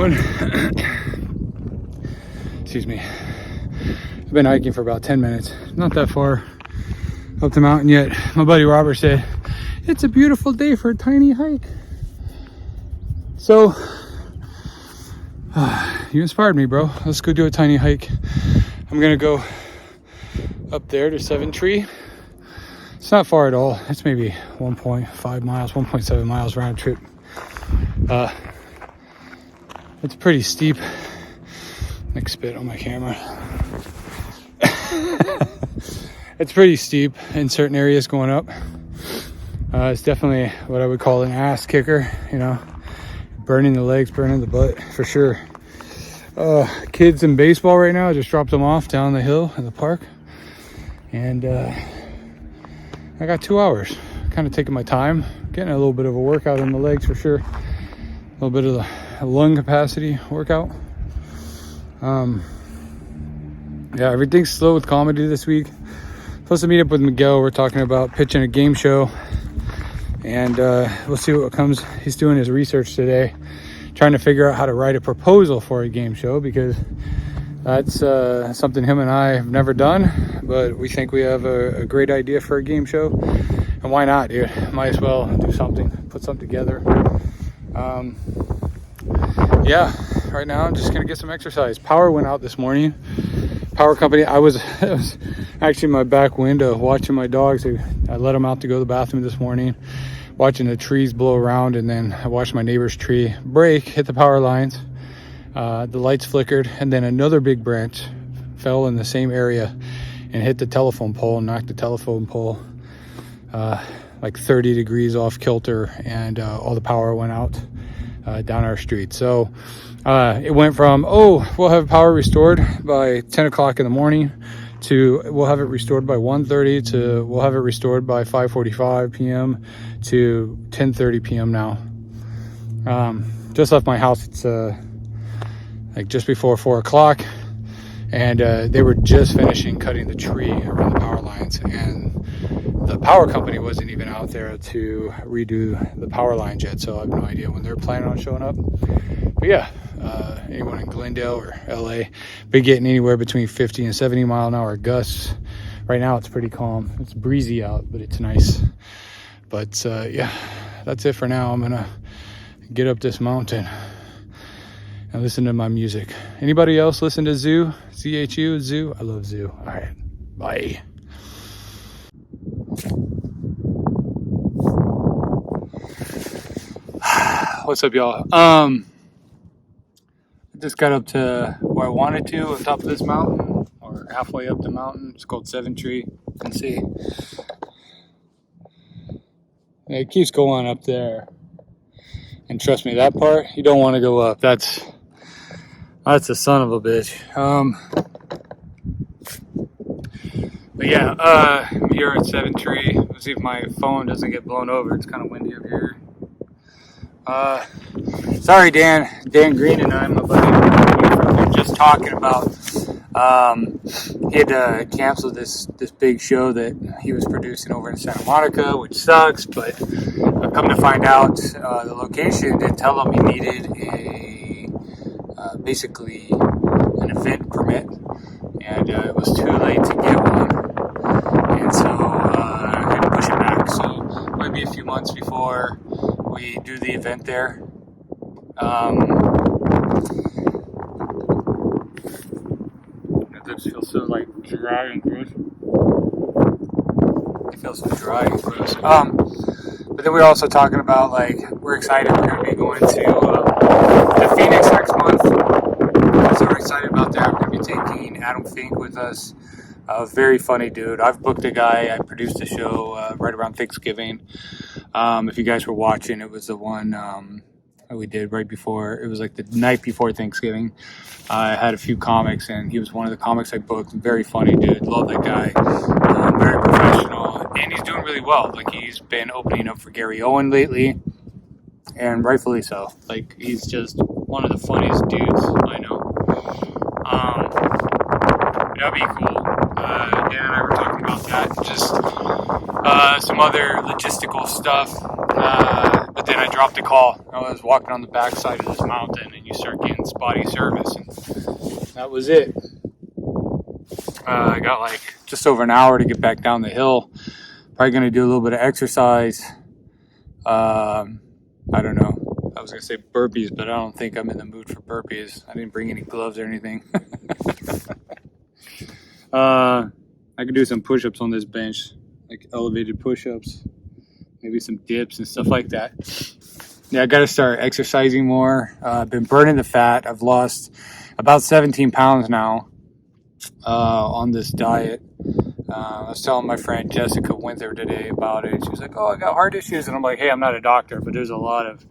everyone. Excuse me. I've been hiking for about 10 minutes. Not that far up the mountain yet. My buddy Robert said, it's a beautiful day for a tiny hike. So, you inspired me, bro. Let's go do a tiny hike. I'm gonna go up there to 7 Tree. It's not far at all. It's maybe 1.5 miles, 1.7 miles round trip. It's pretty steep. Like spit on my camera. It's pretty steep in certain areas going up. It's definitely what I would call an ass kicker, you know, burning the legs, burning the butt for sure. Kids in baseball right now, I just dropped them off down the hill in the park. And I got 2 hours, kind of taking my time, getting a little bit of a workout in the legs for sure. A little bit of the lung capacity workout. Yeah, everything's slow with comedy this week. Supposed to meet up with Miguel. We're talking about pitching a game show. And we'll see what comes. He's doing his research today, trying to figure out how to write a proposal for a game show, because that's something him and I have never done, but we think we have a great idea for a game show. And why not, dude? Might as well do something, put something together. Yeah, right now I'm just gonna get some exercise. Power went out this morning. Power company, it was actually my back window watching my dogs. I let them out to go to the bathroom this morning, watching the trees blow around, and then I watched my neighbor's tree break, hit the power lines. The lights flickered, and then another big branch fell in the same area and hit the telephone pole and knocked the telephone pole like 30 degrees off kilter, and all the power went out down our street. So it went from, we'll have power restored by 10 o'clock in the morning to we'll have it restored by 1:30 to we'll have it restored by 5:45 p.m. to 10:30 p.m. now. Just left my house. It's like just before 4 o'clock, and they were just finishing cutting the tree around the power lines, and the power company wasn't even out there to redo the power lines yet, so I have no idea when they're planning on showing up. But yeah, anyone in Glendale or LA been getting anywhere between 50 and 70 mile an hour gusts. Right now it's pretty calm. It's breezy out, but it's nice. But yeah, that's it for now. I'm gonna get up this mountain and listen to my music. Anybody else listen to Zoo? ZHU? Zoo? I love Zoo. All right, bye. What's up, y'all? I just got up to where I wanted to, on top of this mountain, or halfway up the mountain. It's called 7 Tree. You can see. And it keeps going up there. And trust me, that part, you don't want to go up. That's a son of a bitch. But yeah, I'm here at 7 Tree. Let's see if my phone doesn't get blown over. It's kind of windy up here. Sorry, Dan Green and I, my buddy, we were just talking about, he had to cancel this big show that he was producing over in Santa Monica, which sucks, but come to find out, the location didn't tell him he needed basically an event permit, and it was too late to get one, and so I had to push it back. So maybe a few months before we do the event there. My lips feel so like dry and gross. It feels so dry and gross. But then we were also talking about, like, we're excited. We're going to be going to Phoenix next month. So we're excited about that. We're going to be taking Adam Fink with us. A very funny dude. I've booked a guy. I produced a show right around Thanksgiving. If you guys were watching, it was the one that we did right before. It was like the night before Thanksgiving. I had a few comics, and he was one of the comics I booked. Very funny dude. Love that guy. Very professional. And he's doing really well. Like, he's been opening up for Gary Owen lately. And rightfully so. Like, he's just one of the funniest dudes I know. That'd be cool. Dan and I were talking about that. Just some other logistical stuff. But then I dropped a call. I was walking on the backside of this mountain, and you start getting spotty service. And that was it. I got like just over an hour to get back down the hill. Probably going to do a little bit of exercise. I don't know. I was going to say burpees, but I don't think I'm in the mood for burpees. I didn't bring any gloves or anything. I could do some push-ups on this bench, like elevated push-ups, maybe some dips and stuff like that. Yeah, I got to start exercising more. I've been burning the fat. I've lost about 17 pounds now on this diet. I was telling my friend Jessica Winter today about it. She was like, oh, I got heart issues. And I'm like, hey, I'm not a doctor, but there's a lot of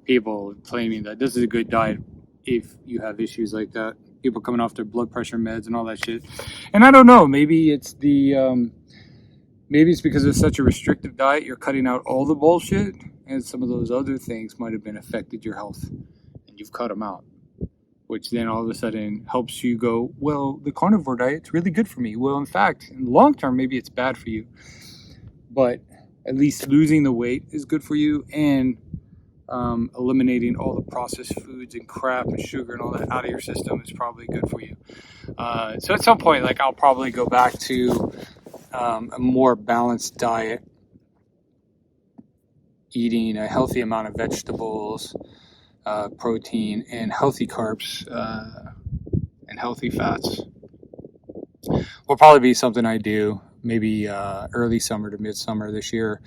people claiming that this is a good diet if you have issues like that. People coming off their blood pressure meds and all that shit. And I don't know, maybe it's maybe it's because it's such a restrictive diet, you're cutting out all the bullshit, and some of those other things might have been affected your health, and you've cut them out, which then all of a sudden helps you go, well, the carnivore diet's really good for me. Well, in fact, in the long term, maybe it's bad for you, but at least losing the weight is good for you, and eliminating all the processed foods and crap and sugar and all that out of your system is probably good for you. So at some point, like, I'll probably go back to a more balanced diet, eating a healthy amount of vegetables, protein, and healthy carbs, and healthy fats. Will probably be something I do maybe early summer to midsummer this year.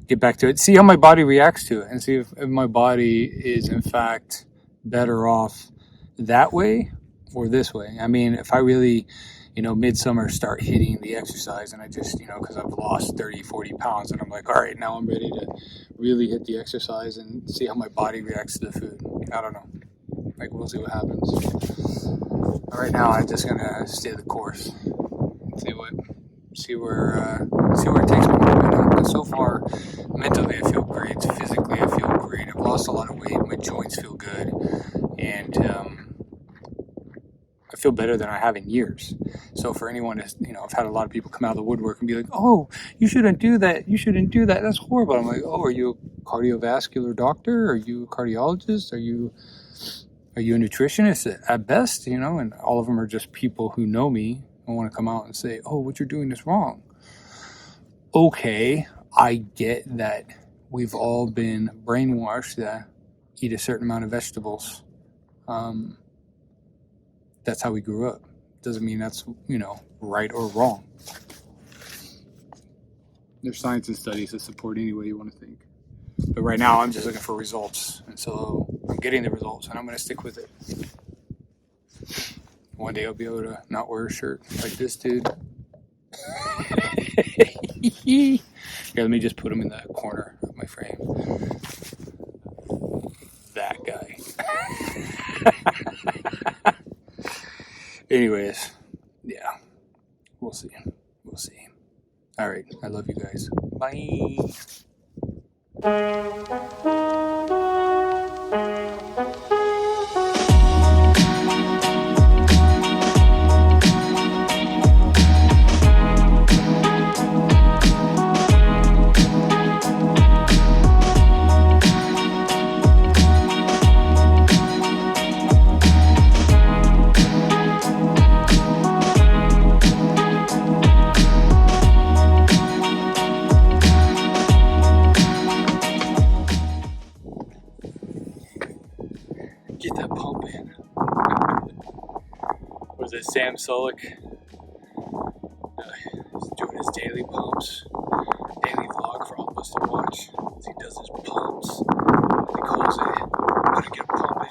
Get back to it, see how my body reacts to it, and see if my body is in fact better off that way or this way. I mean, if I really, midsummer start hitting the exercise, and I just, because I've lost 30, 40 pounds, and I'm like, all right, now I'm ready to really hit the exercise and see how my body reacts to the food. I don't know. Like, we'll see what happens. Right now, I'm just gonna stay the course. See where it takes me. But so far, mentally I feel great. Physically I feel great. I've lost a lot of weight. My joints feel good, and I feel better than I have in years. So for anyone that's, I've had a lot of people come out of the woodwork and be like, oh, you shouldn't do that. You shouldn't do that. That's horrible. I'm like, oh, are you a cardiovascular doctor? Are you a cardiologist? Are you a nutritionist at best? And all of them are just people who know me and want to come out and say, oh, what you're doing is wrong. Okay, I get that we've all been brainwashed to eat a certain amount of vegetables. That's how we grew up. Doesn't mean that's, right or wrong. There's science and studies that support any way you want to think. But right now, I'm just looking for results. And so I'm getting the results, and I'm going to stick with it. One day I'll be able to not wear a shirt like this dude. Here, let me just put him in the corner of my frame. That guy. Anyways, yeah, we'll see. All right, I love you guys. Bye. Get that pump in. Was it Sam Sulek? He's doing his daily pumps. Daily vlog for all of us to watch. As he does his pumps. And he calls it, gotta get a pump in.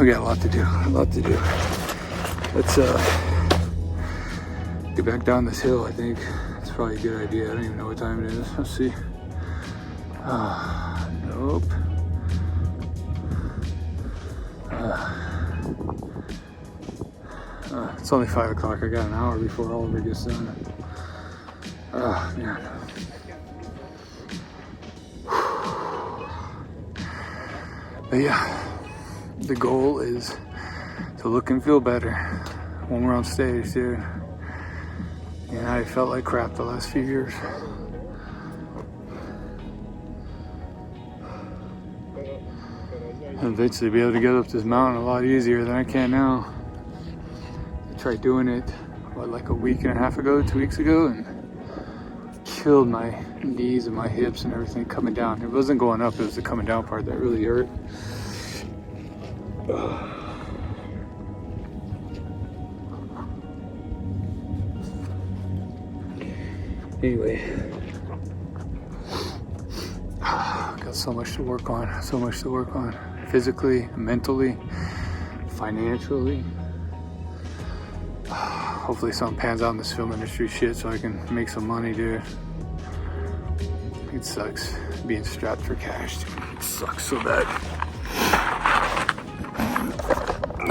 We got a lot to do, Let's get back down this hill. I think it's probably a good idea. I don't even know what time it is. Let's see. Nope. It's only 5 o'clock. I got an hour before all of it gets done. Oh, man. But yeah, the goal is to look and feel better when we're on stage, dude. And I felt like crap the last few years. I'll eventually be able to get up this mountain a lot easier than I can now. I tried doing it, what, like a week and a half ago, 2 weeks ago, and killed my knees and my hips and everything coming down. It wasn't going up, it was the coming down part that really hurt. Anyway, got so much to work on, physically, mentally, financially. Hopefully something pans out in this film industry shit so I can make some money, dude. It sucks being strapped for cash, dude. It sucks so bad.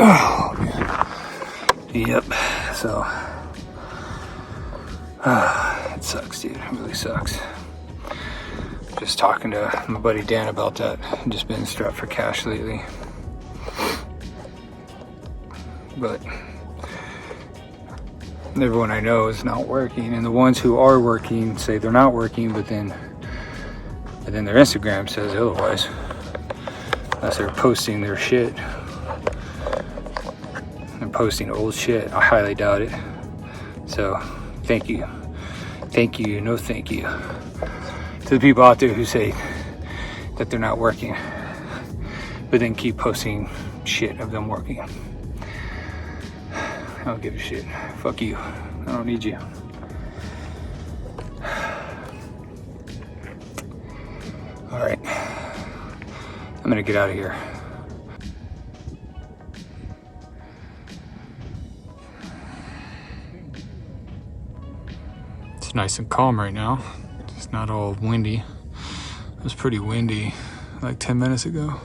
Oh, man. Yep, so it sucks, dude. It really sucks. Just talking to my buddy Dan about that. I've just been strapped for cash lately. But everyone I know is not working, and the ones who are working say they're not working, but then their Instagram says otherwise. Unless they're posting their shit. They're posting old shit. I highly doubt it. So, thank you. Thank you, no thank you. To the people out there who say that they're not working, but then keep posting shit of them working. I don't give a shit. Fuck you. I don't need you. All right. I'm gonna get out of here. It's nice and calm right now. It's not all windy. It was pretty windy like 10 minutes ago.